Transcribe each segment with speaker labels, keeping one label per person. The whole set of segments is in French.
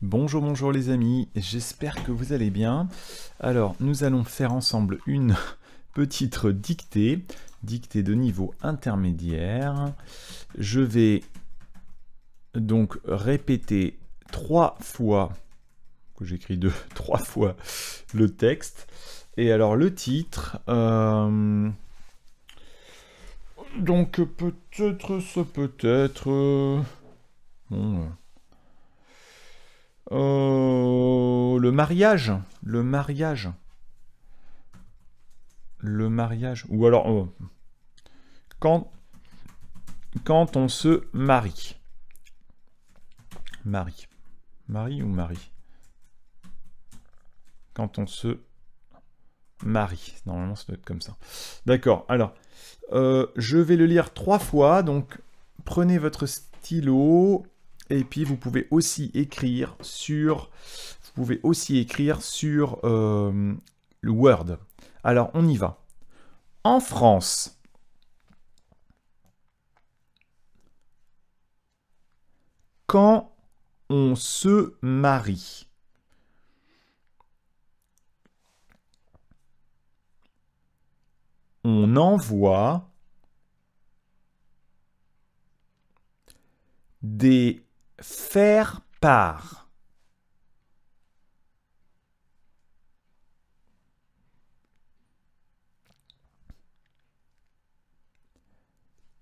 Speaker 1: Bonjour, bonjour les amis, j'espère que vous allez bien. Alors, nous allons faire ensemble une petite dictée, dictée de niveau intermédiaire. Je vais donc répéter 3 fois, que j'écris trois fois le texte. Et alors le titre, donc peut-être, ça peut être... bon, le mariage, le mariage. Le mariage. Ou alors, quand, quand on se marie. Marie. Marie ou marie? Quand on se marie. Normalement, ça doit être comme ça. D'accord. Alors, je vais le lire 3 fois. Donc, prenez votre stylo. Et puis, vous pouvez aussi écrire sur... Vous pouvez aussi écrire sur le Word. Alors, on y va. En France, quand on se marie, on envoie des faire-part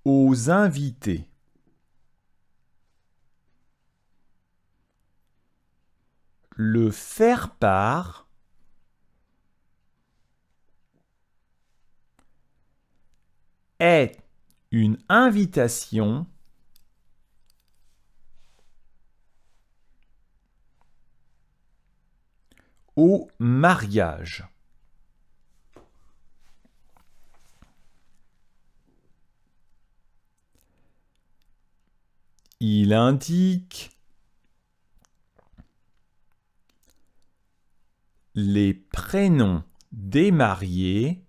Speaker 1: aux invités. Le faire-part est une invitation au mariage. Il indique les prénoms des mariés,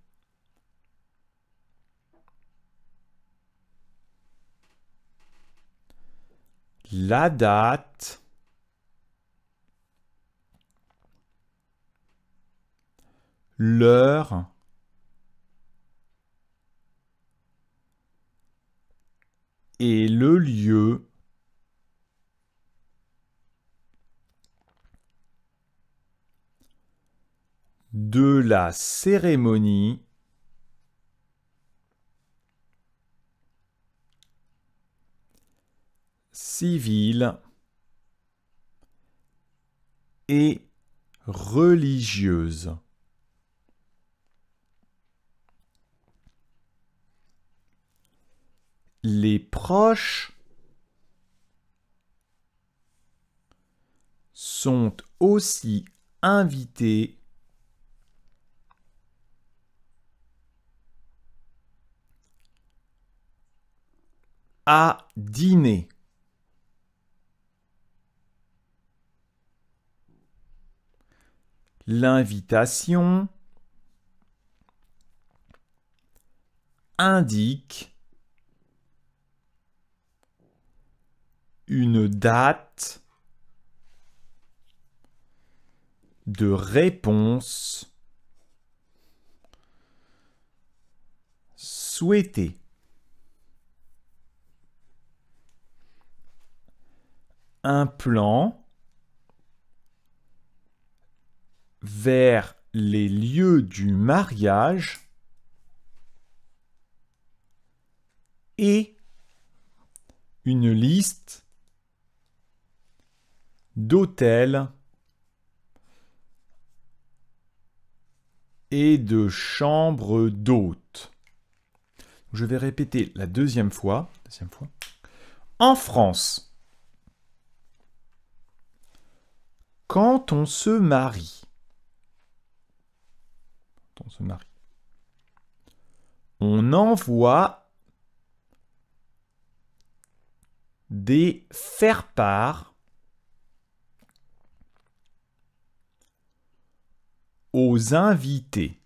Speaker 1: la date, l'heure et le lieu de la cérémonie civile et religieuse. Les proches sont aussi invités à dîner. L'invitation indique une date de réponse souhaitée. Un plan vers les lieux du mariage et une liste d'hôtels et de chambres d'hôtes. Je vais répéter la deuxième fois. En France, quand on se marie, on envoie des faire-part aux invités.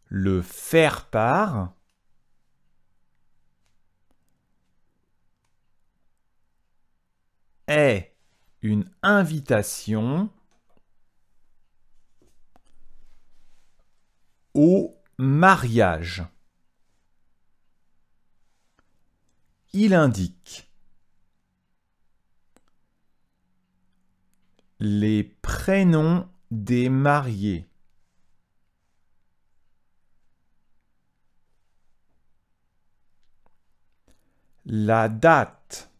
Speaker 1: Le faire-part est une invitation au mariage. Il indique les prénoms des mariés. La date.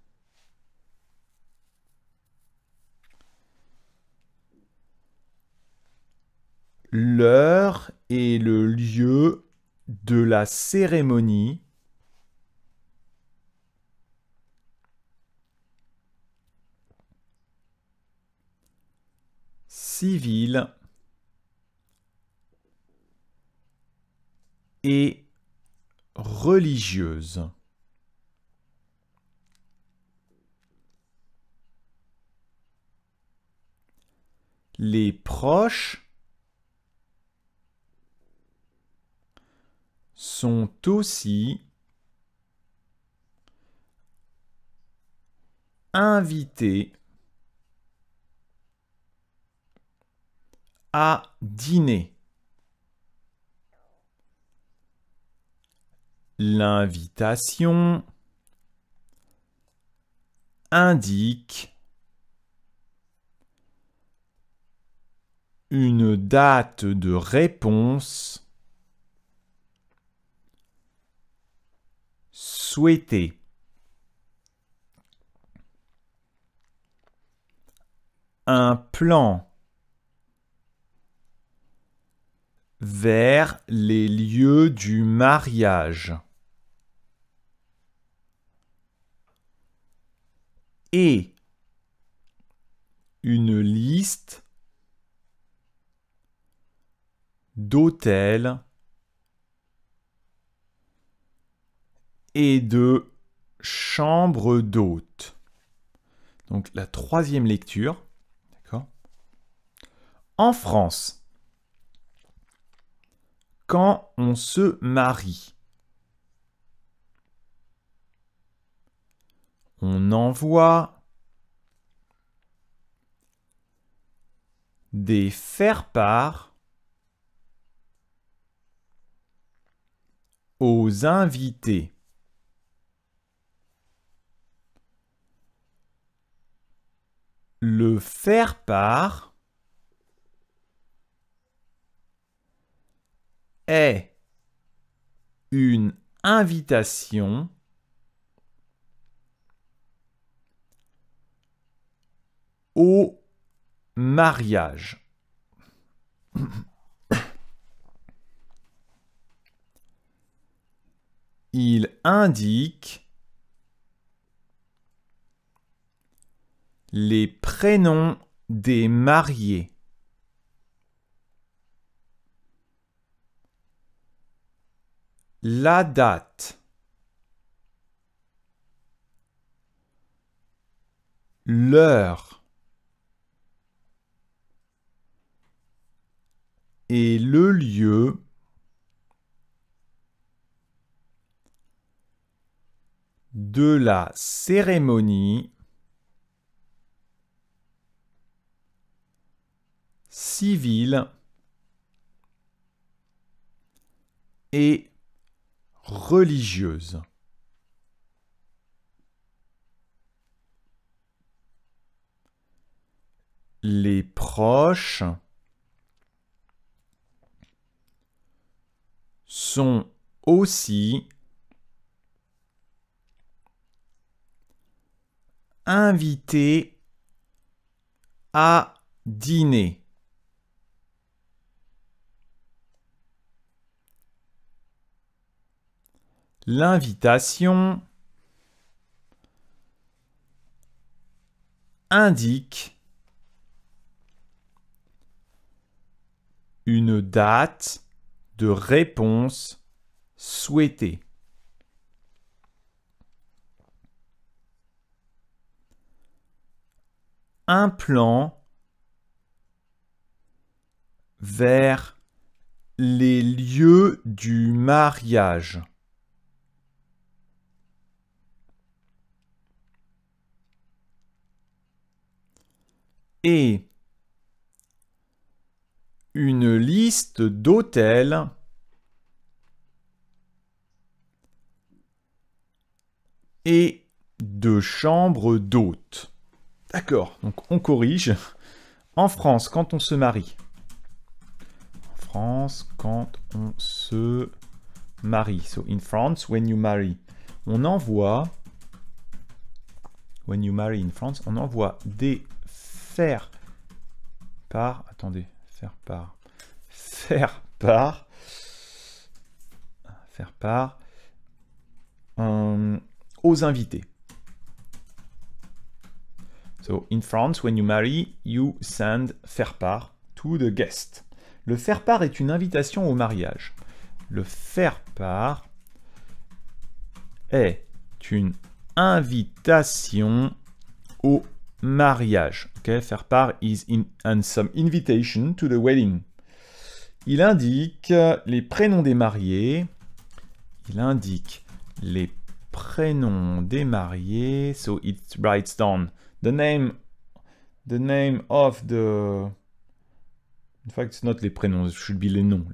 Speaker 1: L'heure et le lieu de la cérémonie. Civile et religieuse. Les proches sont aussi invités à dîner. L'invitation indique une date de réponse souhaitée. Un plan vers les lieux du mariage. Et une liste d'hôtels et de chambres d'hôtes. Donc la troisième lecture. D'accord. En France, quand on se marie, on envoie des faire-part aux invités. Le faire-part est une invitation au mariage. Il indique les prénoms des mariés. La date. L'heure. Et le lieu de la cérémonie civile et religieuse. Les proches sont aussi invités à dîner. L'invitation indique une date de réponse souhaitée. Un plan vers les lieux du mariage. et une liste d'hôtels et de chambres d'hôtes. D'accord, donc on corrige. En France, quand on se marie. En France, quand on se marie. So, in France, when you marry. On envoie... When you marry in France, on envoie des faire part... Attendez, faire part... Faire part aux invités. So, in France, when you marry, you send faire part to the guest. Le faire part est une invitation au mariage. Le faire part est une invitation au mariage. Okay? Faire part is some invitation to the wedding. Il indique les prénoms des mariés. Il indique les prénoms des mariés. So it writes down the name of the... In fact, it's not les prénoms, it should be les noms.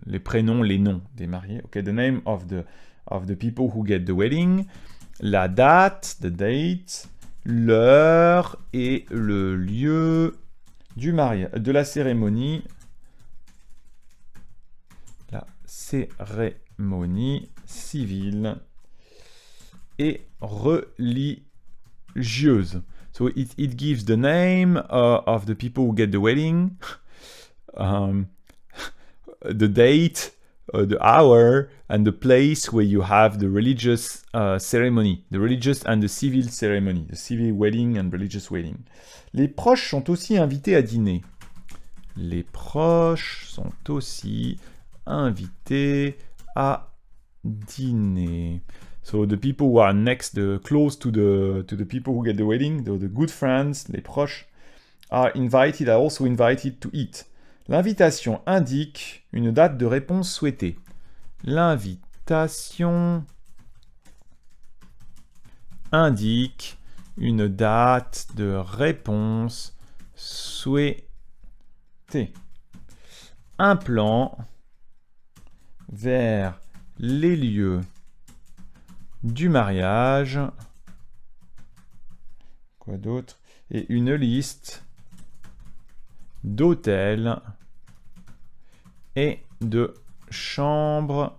Speaker 1: Les prénoms, les noms des mariés. Okay, the name of the people who get the wedding. La date, the date, l'heure et le lieu du mariage, de la cérémonie. La cérémonie civile et religieuse. So it gives the name of the people who get the wedding, the date, the hour, and the place where you have the religious ceremony, the religious and the civil ceremony, the civil wedding and religious wedding. Les proches sont aussi invités à dîner. Les proches sont aussi invités à dîner. So the people who are next, close to the people who get the wedding, the good friends, les proches, are also invited to eat. L'invitation indique une date de réponse souhaitée. L'invitation indique une date de réponse souhaitée. Un plan vers les lieux du mariage. Quoi d'autre? Et une liste d'hôtels et de chambres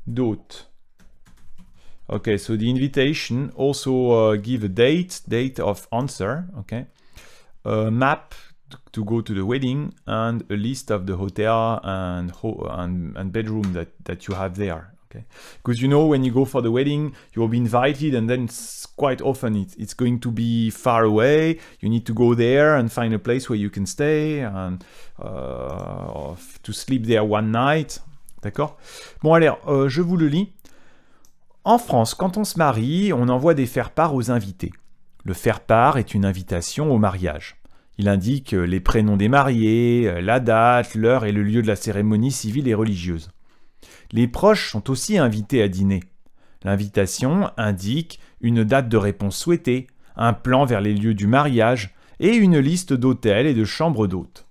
Speaker 1: d'hôtes. Okay, so the invitation also give a date of answer, okay, a map to go to the wedding and a list of the hotel and bedroom that you have there. Okay, because you know when you go for the wedding, you'll be invited, and then quite often it's going to be far away. You need to go there and find a place where you can stay and to sleep there one night. D'accord? Bon, allez, je vous le lis. En France, quand on se marie, on envoie des faire-part aux invités. Le faire-part est une invitation au mariage. Il indique les prénoms des mariés, la date, l'heure et le lieu de la cérémonie civile et religieuse. Les proches sont aussi invités à dîner. L'invitation indique une date de réponse souhaitée, un plan vers les lieux du mariage et une liste d'hôtels et de chambres d'hôtes.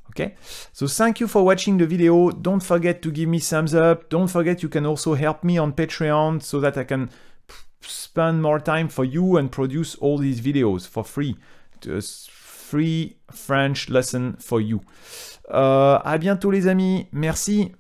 Speaker 1: Okay? So thank you for watching the video. Don't forget to give me thumbs up. Don't forget you can also help me on Patreon so that I can spend more time for you and produce all these videos for free. Free French lesson for you. À bientôt les amis. Merci.